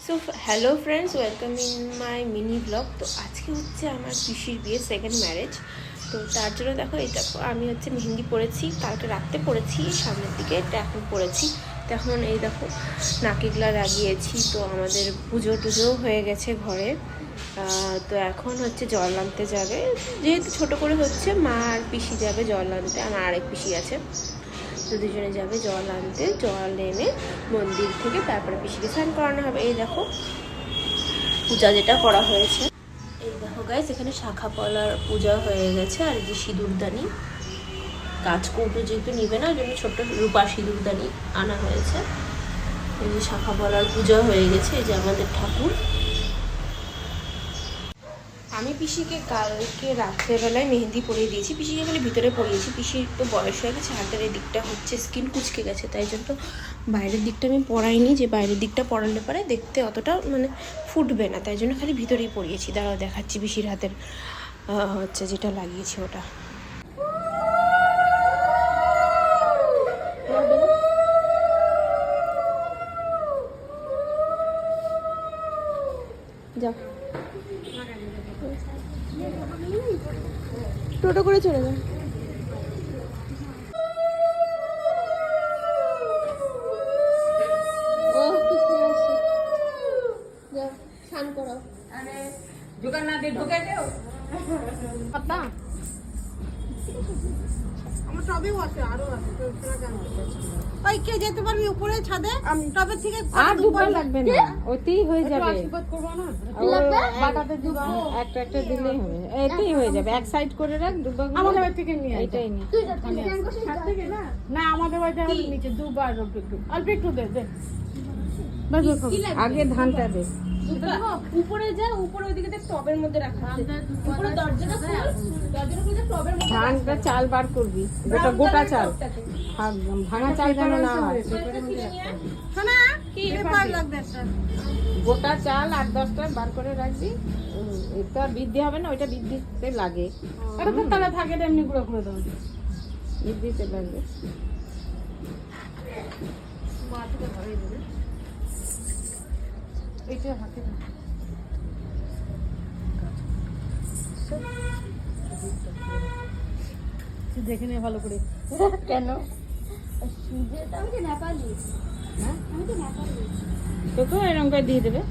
So hello friends, welcome in my mini blog. তো আজকে হচ্ছে আমার পিসির বিয়ে, সেকেন্ড ম্যারেজ। তো তার জন্য দেখো আমি হচ্ছে মেহেন্দি পরেছি, কালকে রাত্রে পরেছি, সামনের দিকে এটা এখন পরেছি। তো এখন এই দেখো নাকিগুলা লাগিয়েছি। তো আমাদের পুজো টুজো হয়ে গেছে ঘরে। তো এখন হচ্ছে জল আনতে যাবে, যেহেতু ছোটো করে হচ্ছে, মা আর পিসি যাবে জল আনতে, আমার আরেক পিসি আছে। তো দুজনে যাবে জল আনতে, জল এনে মন্দির থেকে তারপরে পিসিকে স্নান করানো হবে। এই দেখো পূজা যেটা করা হয়েছে, এই দেখো গাইস, এখানে শাখা পলার পূজা হয়ে গেছে। আর এই যে সিঁদুরদানি, কাজ কৌটো যেহেতু নিবে না, ওই জন্য ছোট্ট রূপা সিঁদুরদানি আনা হয়েছে। এই যে শাখা পলার পূজা হয়ে গেছে। এই যে আমাদের ঠাকুর। আমি পিসিকে কালকে রাত্রেবেলায় মেহেন্দি পরিয়ে দিয়েছি, পিসিকে খালি ভিতরে পরিয়েছি। পিসির তো বয়স হয়ে গেছে, হাতের এই দিকটা হচ্ছে স্কিন কুচকে গেছে, তাই জন্য বাইরের দিকটা আমি পরাইনি, যে বাইরের দিকটা পরালে পরে দেখতে অতটা মানে ফুটবে না, তাই জন্য খালি ভিতরেই পরিয়েছি। দাঁড়াও দেখাচ্ছি পিসির হাতের হচ্ছে যেটা লাগিয়েছি ওটা। যাও, টোটো করে চলে যাও। স্নান করো। আমার টবেও আছে, আরো আছে। ওই কে যেতে পারবি উপরে ছাদে? টবের থেকে আর দুবার লাগবে না, ওতেই হয়ে যাবে। আশীর্বাদ করবো না? বাটাতে দিব, একটা একটা দিলেই হবে, এতেই হয়ে যাবে। এক সাইড করে রাখ, দুবার আমাদের বাড়ি থেকে নিয়ে আয়। এটাই নি। ছাদ থেকে না? না, আমাদের বাড়িতে আমাদের নিচে দুবার অল্প একটু দে দে। আগে ধানটা দে। উপরে যা, উপরে ওইদিকে দেখ টবের মধ্যে রাখা আছে। উপরে দরজাটা খুল, দরজাটা খুলে টবের মধ্যে ধানটা চাল বার করবি, গোটা চাল, ভাঙা চাল যেন না হয়। শোনা কি পেপার লাগবে একটা। গোটা চাল 8-10টা বার করে রাখবি। এটা বৃদ্ধি হবে না, ওইটা বৃদ্ধিতে লাগে। এটা তো তালা থাকে, এমনি গুঁড়ো করে দাও। বৃদ্ধিতে লাগবে। এইটা হাতে না। দেখে নে ভালো করে। কেন? তোকেও এরকম করে দিয়ে দেবে।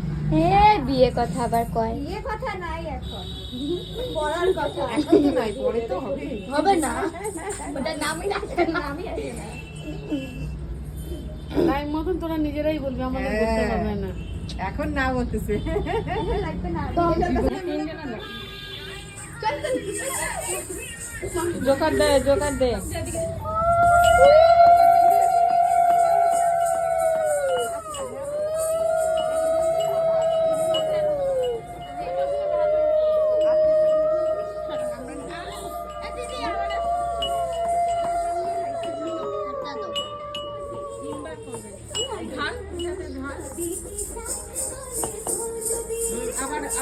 বিয়ে কথা আবার কয়? বিয়ে কথা নাই এখন, বলার কথা। এখন তো নাই, পরে তো হবে। হবে না, ওটা নামই রাখতে, নামই আসে না। টাইম মতন তোরা নিজেরাই বলবি, আমাদের বলতে হবে না। এখন না বলতেছে। জোকার দে, জোকার দে।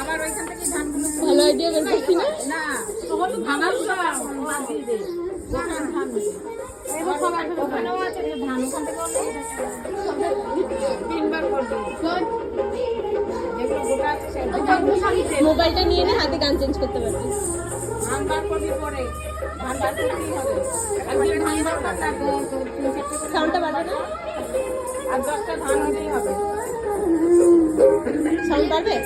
আবার ওইখান থেকে ধানগুলো ভালো আইডিয়া বের করছি না? না, ভাঙার সব বাদ দিয়ে দে। ধান এবার সব আছে, ওখানেও আছে ধান, ওখান থেকে তিনবার করবি। যেগুলো গোটা আছে সেগুলো মোবাইলটা নিয়ে নে, হাতে গান চেঞ্জ করতে পারবি। ধান বার করবি পরে, ধান বার করতেই হবে। একদিন ধান বার কর, তারপর 3-4 সাউন্ডটা বাড়বে না? আর 10টা ধান হতেই হবে। সাউন্ড বাড়বে?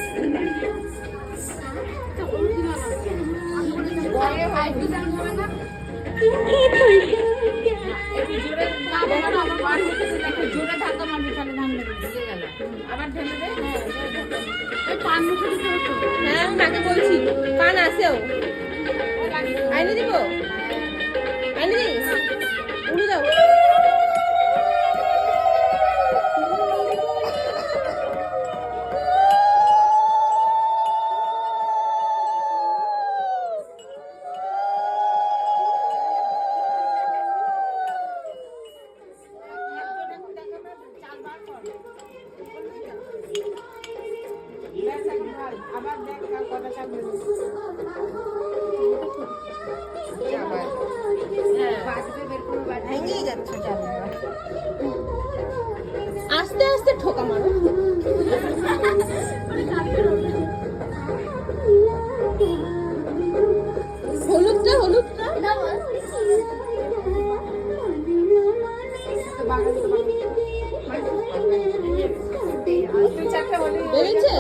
জোরে ধাক্কা মারবি, তাহলে ধান ঢুকে গেল। আবার ঢেলে দে। পান মুখে দিতে হতো। হ্যাঁ, আমি মাকে বলছি, পান আছেও। আইনে দিব, আইনে দিস, উড়ে দাও। আবার দেখ কটা চাল ভেঙেই যাচ্ছে চাল। আস্তে আস্তে ঠোকা মারো। বেরোচ্ছে?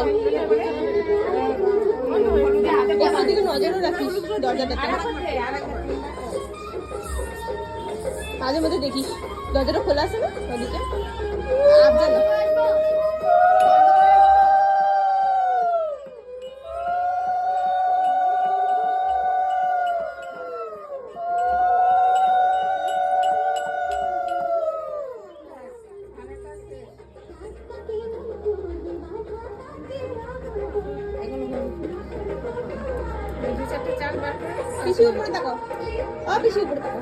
ওখান থেকে নজরও রাখিস দরজাটাতে, মাঝে মধ্যে দেখিস দরজাটা খোলা আছে না ওদিকে। আবজা না। পিসি উপরে তাকাও, পিসি উপরে তাকাও।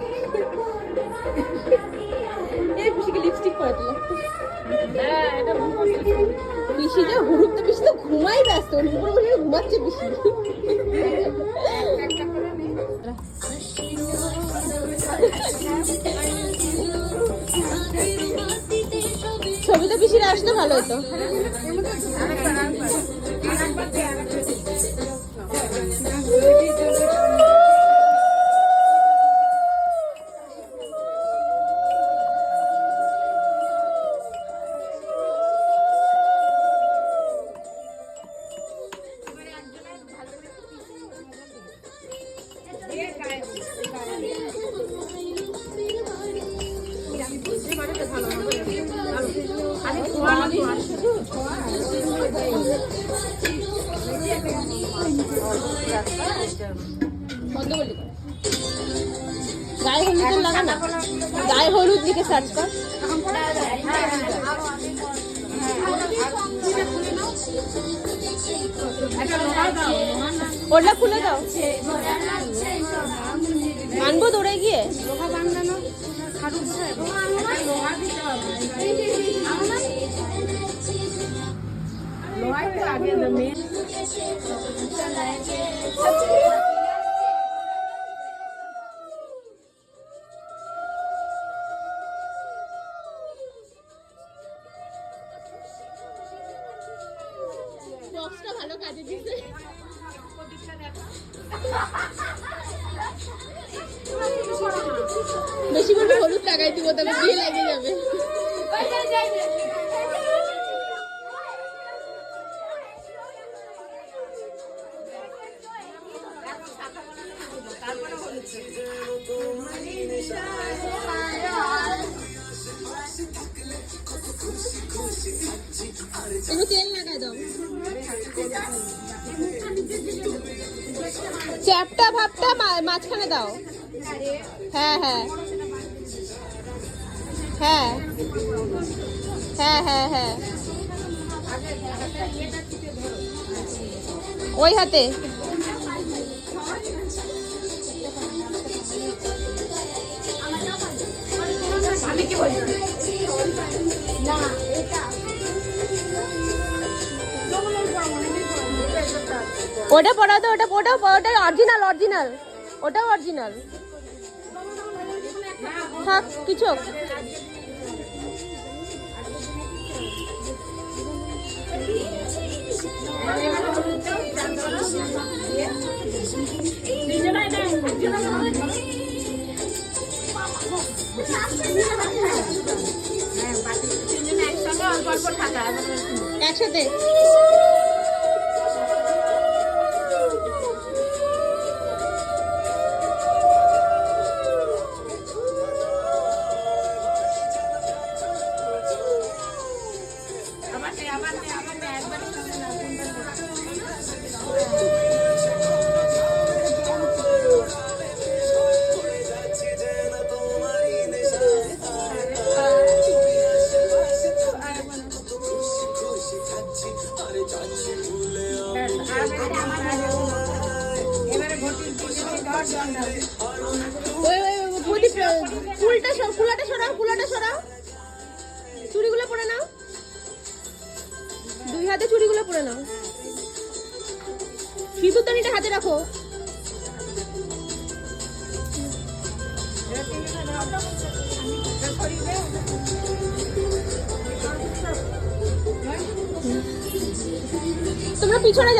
এই পিসিকে লিপস্টিক পরে দিল। পিসি যে হুরুপ, তো পিসি তো ঘুমাই ব্যস্ত, উপরে বসে ঘুমাচ্ছে পিসি। ছবিটা পিসির আসতে ভালো হতো। গায়ে হলুদ লাগা না, গায়ে হলুদ লিখে সার্চ কর। ওটা খুলে দাও, মানবো দৌড়ে গিয়ে। বক্সটা ভালো কাজে দিছে। বেশি করে হলুদ লাগাই দিব, তবে বিয়ে লেগে যাবে। একটু তেল লাগাই দাও। চ্যাপটা ভাবটা মাঝখানে দাও। হ্যাঁ হ্যাঁ হ্যাঁ হ্যাঁ হ্যাঁ হ্যাঁ, ওই হাতে। ওটা পড়াও তো, ওটা অরিজিনাল অরিজিনাল, ওটাও অরিজিনাল। থাক কিছু। একসাথে ফুলাটা সরাও, চুড়িগুলো পরে নাও, দুই হাতে চুড়িগুলো পরে নাও। সিঁদুরদানিটা হাতে রাখো। তোমরা পিছনে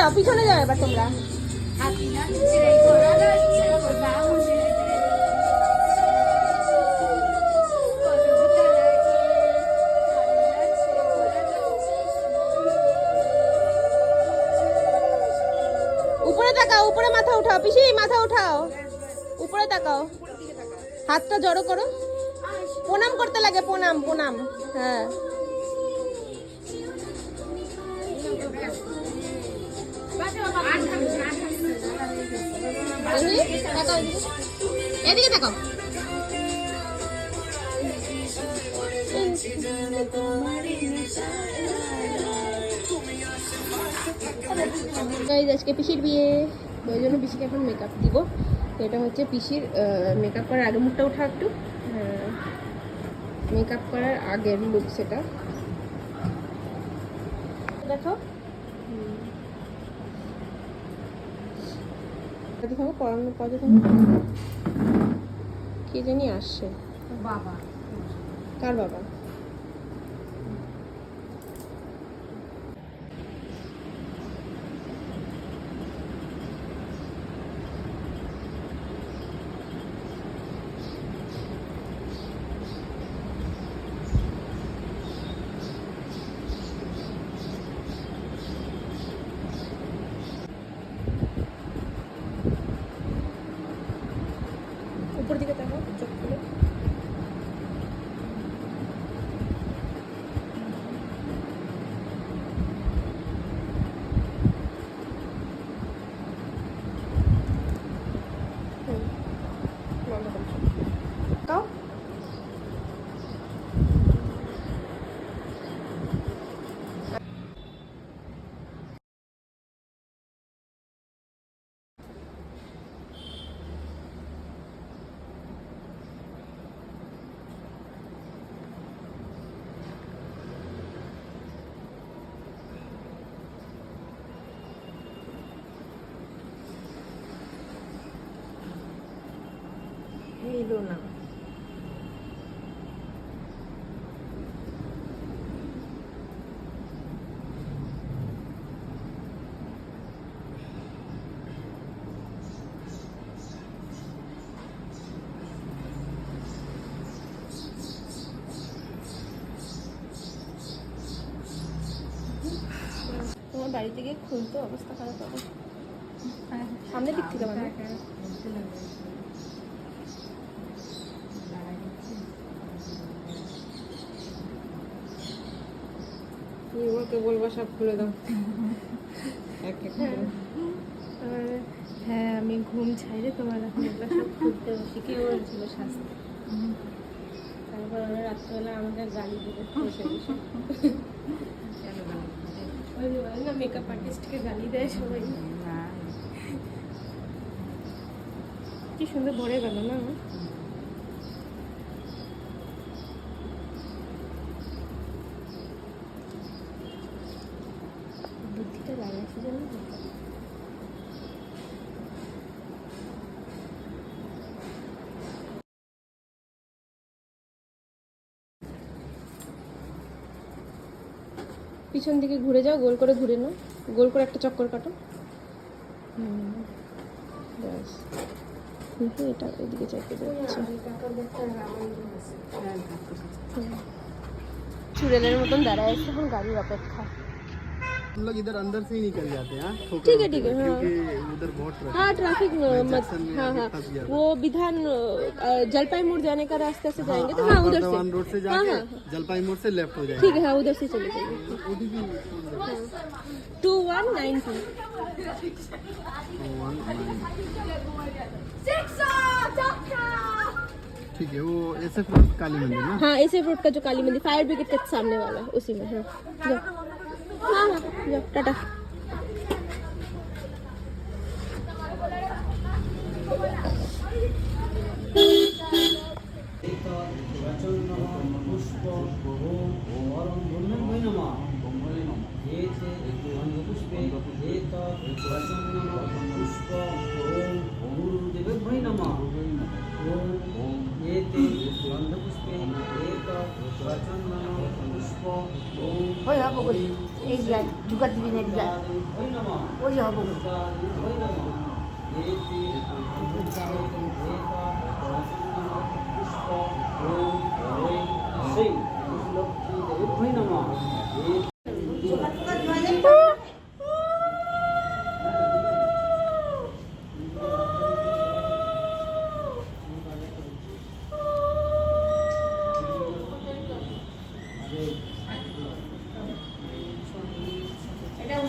যাও এবার তোমরা। তাকাও, উপরে মাথা উঠাও, পিসি মাথা উঠাও, উপরে তাকাও, হাতটা জড়ো করো, প্রণাম করতে লাগে, প্রণাম প্রণাম। হ্যাঁ তাকাও, এদিকে তাকাও। আজকে পিসির বিয়ে, ওই জন্য পিসিকে এখন মেকআপ দিব। এটা হচ্ছে পিসির মেকআপ করার আগে, মুখটা ওঠা একটু, মেকআপ করার আগের লুক সেটা দেখো। দেখো পড়ানো পদে কে জানি আসছে, বাবা কার বাবা? উপর দিকে তাকাও, চোখ খুলে। তাকাও। এলো না। তোমার বাড়িতে গিয়ে খুলতে অবস্থা খারাপ হবে। সামনের দিক থেকে মানে ওকে বলবো সব খুলে দাও। হ্যাঁ আমি ঘুম ছাইরে তোমার এখন এগুলো সব খুলতে বসি, কে বলছিল শাস্তি। তারপর ওরা রাত্রেবেলা আমাকে গালি দেবে বসে বসে। ওই যে বলে না মেকআপ আর্টিস্টকে গালি দেয় সবাই। কি সুন্দর ভরে গেল না। বুদ্ধিটা লাগাইছে জানো তো? পিছন দিকে ঘুরে যাও, গোল করে ঘুরে নাও, গোল করে একটা চক্কর কাটো। ব্যাস, কিন্তু এটা এদিকে চাইতে যাচ্ছে। চুড়েলের মতন দাঁড়ায় আছে এখন গাড়ির অপেক্ষা। हम लोग इधर अंदर से ही निकल जाते हैं। ठीक है ठीक है। हाँ क्योंकि उधर बहुत ट्रैफिक हाँ ट्रैफिक मत, जंक्शन में हाँ अभी हाँ फंस गया था। वो विधान जलपाई मोड़ जाने का रास्ते से जाएंगे तो हाँ उधर से, बर्धमान रोड से हाँ जाके हाँ जलपाई मोड़ से लेफ्ट हो जाएंगे। ठीक है, हाँ उधर से चले जाएंगे। 2192 ठीक है, वो SF रोड काली मंदिर ना। हाँ एसएफ रोड का जो काली मंदिर फायर ब्रिगेड के सामने वाला है, उसी में। हाँ जाओ, हाँ हाँ जाओ, टाटा। ওই হবো বলি এই যায় ঢুকার দিবি না যায় ওই হবো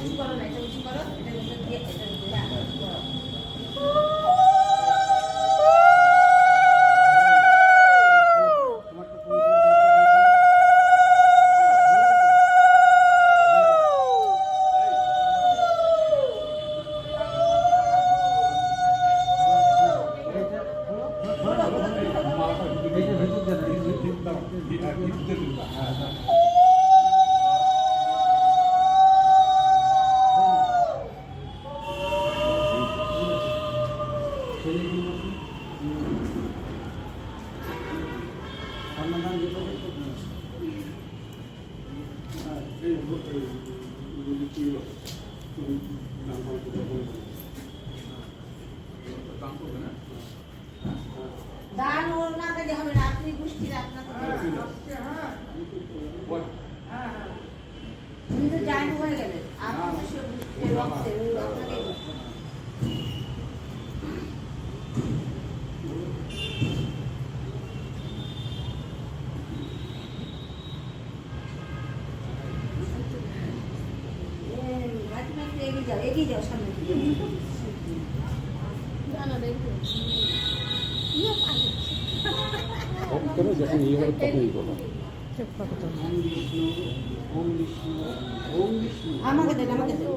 উঁচু করো না, এটা উঁচু করো, এটা দিয়ে এটা করো। দান ওর না দিলে হবে না, আপনি গোষ্ঠী আপনাকে উনি তো জায়ন হয়ে গেলেন, আপনি তো সে গোষ্ঠীর রক্তে, ওই আপনাকে এগিয়ে যাও সামনে দিকে। যখন ইয়ে করো তখনই করো। আমাকে দেন, আমাকে দেন।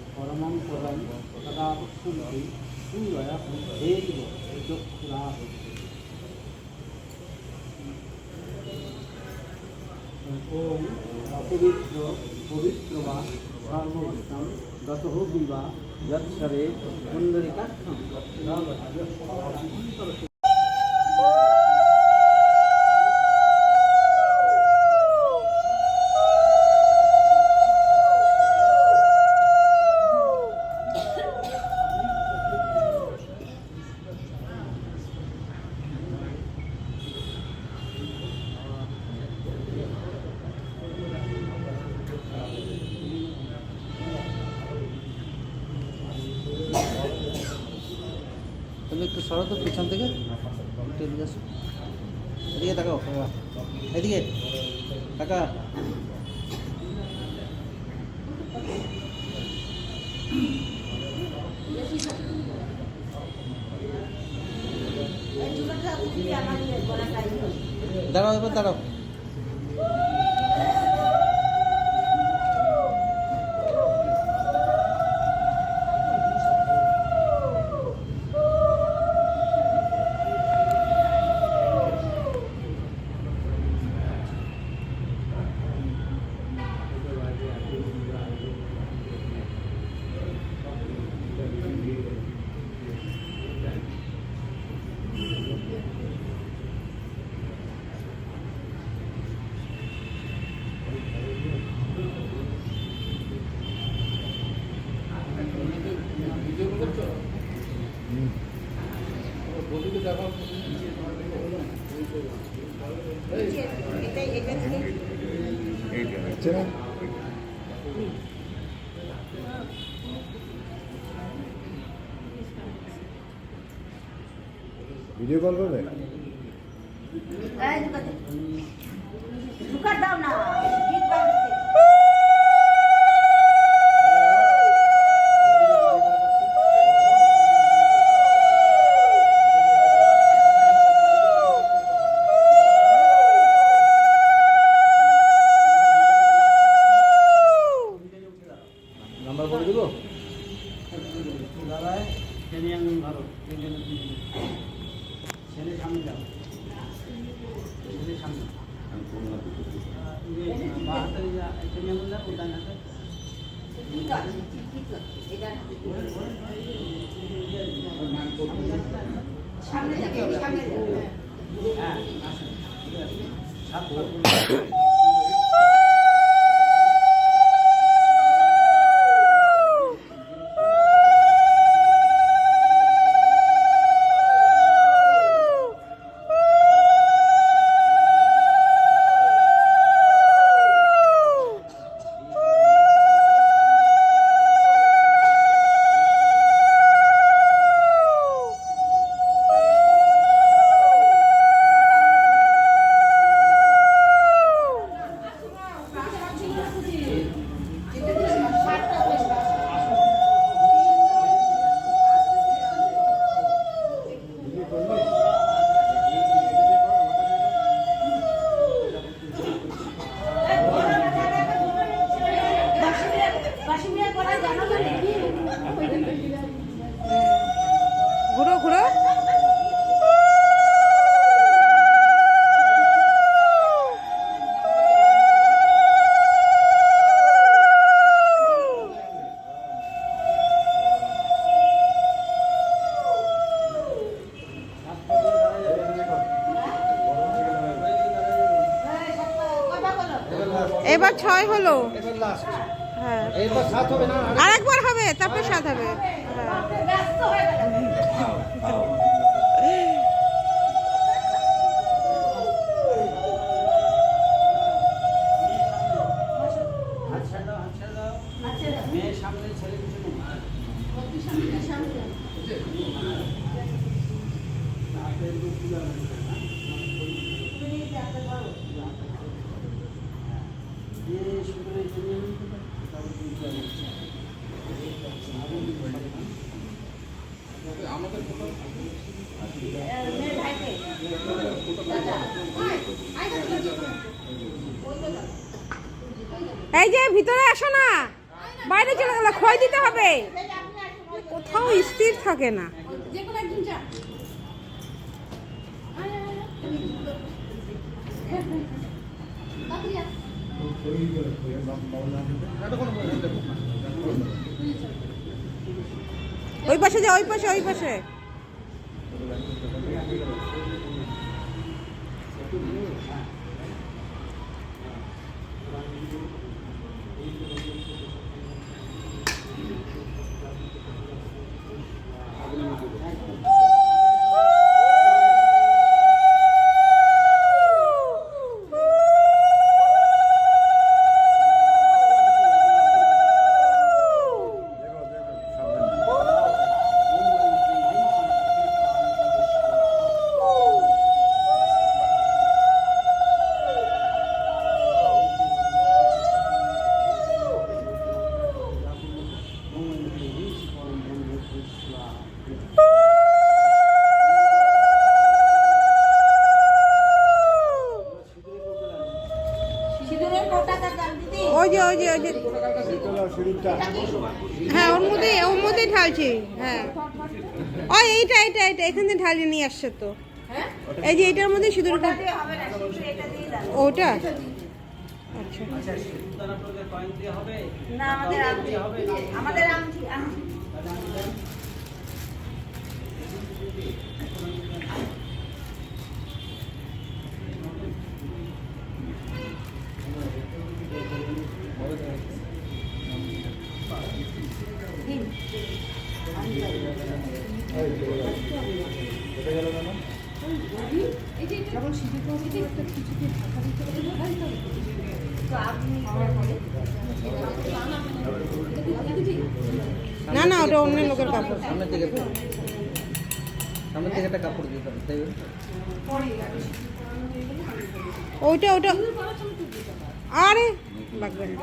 परमं पदं तदा पश्यन्ति सूर्यः देव चक्षुराः ओम अपवित्र पवित्र वा सर्वोत्तम गतः विवा यत्सरे पुंडरीकाक्षं তুমি একটু সরো তো পিছন থেকে একটু এদিকে আসো, এদিকে তাকাও, এদিকে টাকা। দাঁড়াও, এবার দাঁড়াও। ভিডিও কল করবে? ঢুকার দাও না। নাম্বার বলে দেবো। দাঁড়ায় ছেলে আমি ভালো ছেলে সামনে যাও, ছেলে সামনে সামনে যাবে, সামনে যাবে। হ্যাঁ আসেন, ঠিক আছে। 6 হলো। এবার লাস্ট, হ্যাঁ এরপর 7 হবে না? আরেকবার হবে, তারপর 7 হবে। হ্যাঁ মেয়ের সামনে ছেলে পিছনে। এই যে ভিতরে আসো না, বাইরে চলে গেলে খই দিতে হবে, কোথাও স্থির থাকে না। ওই পাশে যা, ওই পাশে, ওই পাশে। ওই যে ওই যে ওই যে, হ্যাঁ ওর মধ্যেই ঢালছি। হ্যাঁ ওই এইটা এইটা এইটা এখান থেকে ঢালিয়ে নিয়ে আসছে তো। এই যে এটার মধ্যে সিঁদুর, ওটা আচ্ছা। না আমাদের আংটি না না, ওটা অন্য লোকের কাপড়। সামনের দিকে একটা কাপড় দিয়ে দেবেন। ওইটা ওটা, আরে লাগবে না,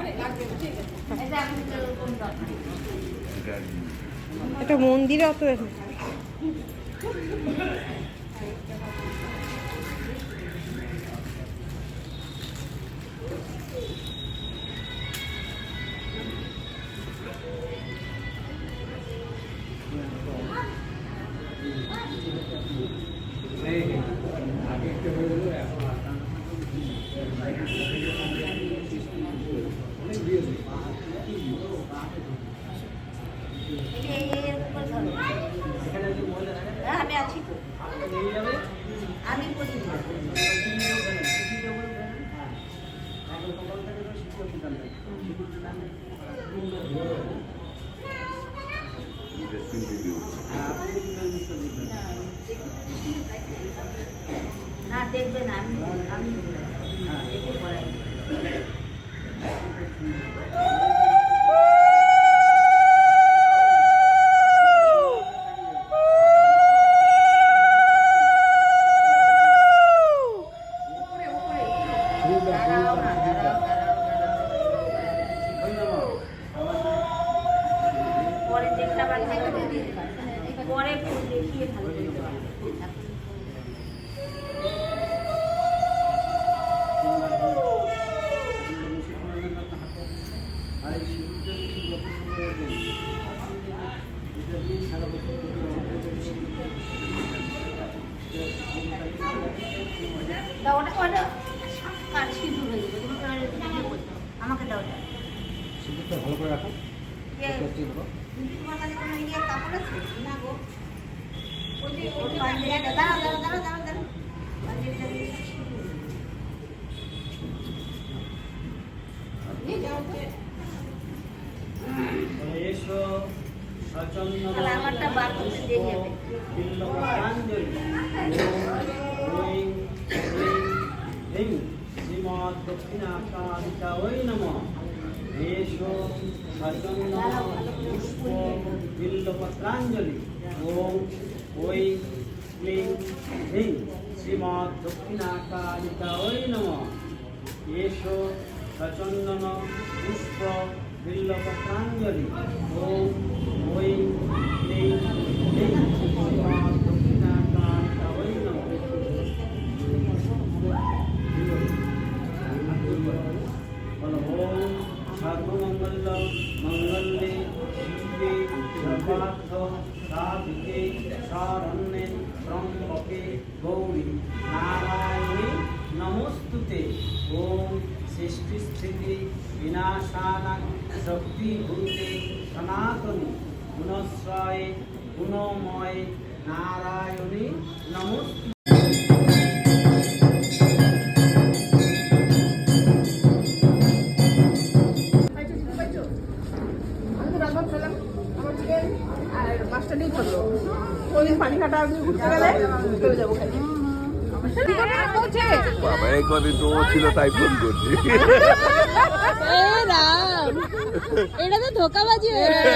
এটা মন্দিরে অত আমি আছি তো, আমি না দেখবেন, আমি দেখে পড়াই। পরে দেখতে পাচ্ছি, পরে দেখিয়ে ভালো করতে পারবো। আমাকে দাও, সিঁদুরটা ভালো করে রাখো। তোমার কাছে কোনো ইয়ে কাপড় আছে না গো? ওই যে পাঞ্জাবিটা দাঁড়াও দাঁড়াও দাঁড়াও দাঁড়াও, পাঞ্জাবিটা দিয়ে এসো সচন্দন তাহলে আমারটা বার করতে দেরি হবে। বিল্লপত্রাঞ্জলি ওম হ্রিং শ্রীমৎ দক্ষিণাকালিকায় নমঃ এসো সচন্দন পুষ্প বিল্লপত্রাঞ্জলি ওম ওই ক্লিং হ্রিং শ্রীমৎ দক্ষিণাকালিকায় নমঃ এসো সচন্দন পুষ্প বিল্লপত্রাঞ্জলি ওম ওই ক্লিং হ্রিং শ্রীমৎ দক্ষিণাকালিকায় নমঃ ওম সর্বমঙ্গল মঙ্গলে শিবে সর্বার্থ সাধিকে শরণ্যে ত্র্যম্বকে গৌরী নারায়ণী নমস্তুতে ওম সৃষ্টি স্থিতি বিনাশানা শক্তিভূতে সনাতনী গুণশ্রয়ে গুণময়ে নারায়ণী নমস্তুতে। বাবা এই কদিন তো ও ছিল তাই ফোন করছি এটা তো ধোকাবাজি হয়ে গেল।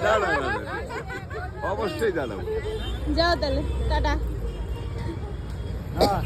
না না না, না। অবশ্যই জানাবো যাও তাহলে টাটা। হ্যাঁ